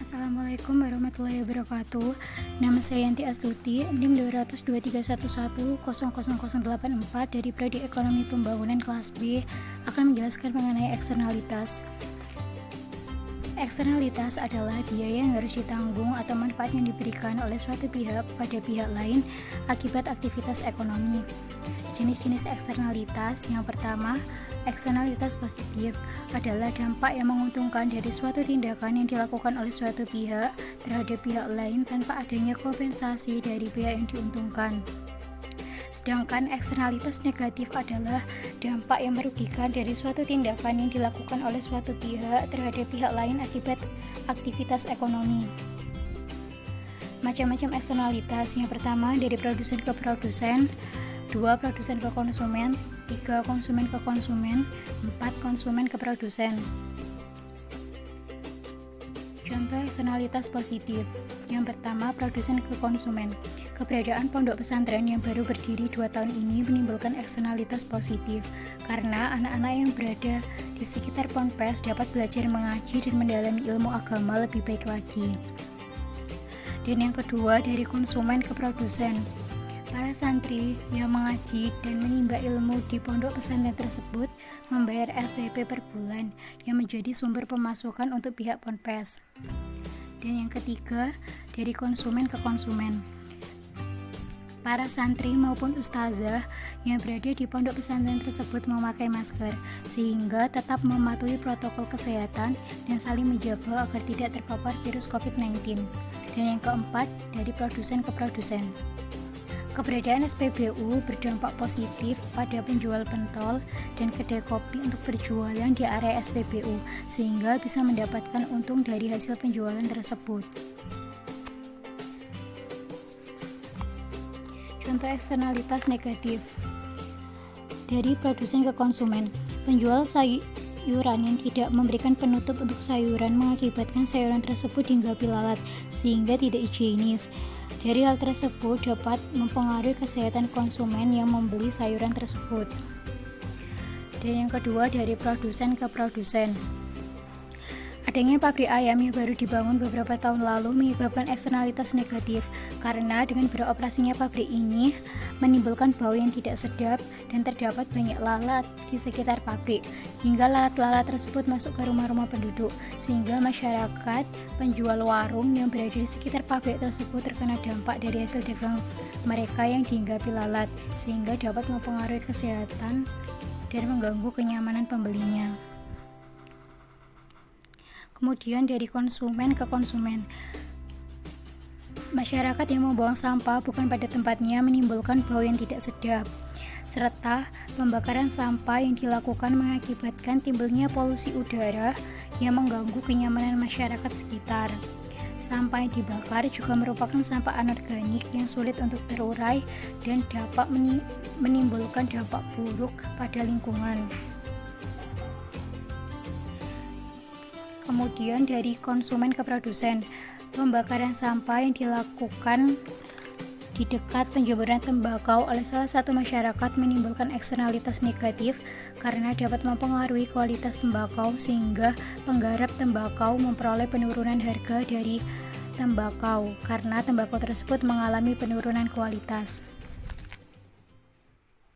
Assalamualaikum warahmatullahi wabarakatuh. Nama saya Yanti Astuti, NIM 22311000084 dari Prodi Ekonomi Pembangunan kelas B, akan menjelaskan mengenai eksternalitas. Eksternalitas adalah biaya yang harus ditanggung atau manfaat yang diberikan oleh suatu pihak pada pihak lain akibat aktivitas ekonomi. Jenis-jenis eksternalitas yang pertama, eksternalitas positif adalah dampak yang menguntungkan dari suatu tindakan yang dilakukan oleh suatu pihak terhadap pihak lain tanpa adanya kompensasi dari pihak yang diuntungkan. Sedangkan eksternalitas negatif adalah dampak yang merugikan dari suatu tindakan yang dilakukan oleh suatu pihak terhadap pihak lain akibat aktivitas ekonomi. Macam-macam eksternalitas. Yang pertama, dari produsen ke produsen, 2. Produsen ke konsumen, 3. Konsumen ke konsumen, 4. Konsumen ke produsen. Contoh eksternalitas positif. Yang pertama, produsen ke konsumen. Keberadaan pondok pesantren yang baru berdiri 2 tahun ini menimbulkan eksternalitas positif karena anak-anak yang berada di sekitar ponpes dapat belajar mengaji dan mendalami ilmu agama lebih baik lagi. Dan yang kedua, dari konsumen ke produsen. Para santri yang mengaji dan menimba ilmu di pondok pesantren tersebut membayar SPP per bulan yang menjadi sumber pemasukan untuk pihak ponpes. Dan yang ketiga, dari konsumen ke konsumen. Para santri maupun ustazah yang berada di pondok pesantren tersebut memakai masker sehingga tetap mematuhi protokol kesehatan dan saling menjaga agar tidak terpapar virus COVID-19. Dan yang keempat, dari produsen ke produsen. Keberadaan SPBU berdampak positif pada penjual pentol dan kedai kopi untuk berjualan di area SPBU sehingga bisa mendapatkan untung dari hasil penjualan tersebut. Contoh eksternalitas negatif. Dari produsen ke konsumen, penjual sayuran yang tidak memberikan penutup untuk sayuran mengakibatkan sayuran tersebut dihinggapi lalat sehingga tidak higienis. Dari hal tersebut dapat mempengaruhi kesehatan konsumen yang membeli sayuran tersebut. Dan yang kedua, dari produsen ke produsen. Adanya pabrik ayam yang baru dibangun beberapa tahun lalu menyebabkan eksternalitas negatif karena dengan beroperasinya pabrik ini menimbulkan bau yang tidak sedap dan terdapat banyak lalat di sekitar pabrik hingga lalat-lalat tersebut masuk ke rumah-rumah penduduk sehingga masyarakat penjual warung yang berada di sekitar pabrik tersebut terkena dampak dari hasil dagang mereka yang dihinggapi lalat sehingga dapat mempengaruhi kesehatan dan mengganggu kenyamanan pembelinya. Kemudian dari konsumen ke konsumen. Masyarakat yang membuang sampah bukan pada tempatnya menimbulkan bau yang tidak sedap, serta pembakaran sampah yang dilakukan mengakibatkan timbulnya polusi udara yang mengganggu kenyamanan masyarakat sekitar. Sampah yang dibakar juga merupakan sampah anorganik yang sulit untuk terurai dan dapat menimbulkan dampak buruk pada lingkungan. Kemudian dari konsumen ke produsen, pembakaran sampah yang dilakukan di dekat penjemuran tembakau oleh salah satu masyarakat menimbulkan eksternalitas negatif karena dapat mempengaruhi kualitas tembakau sehingga penggarap tembakau memperoleh penurunan harga dari tembakau karena tembakau tersebut mengalami penurunan kualitas.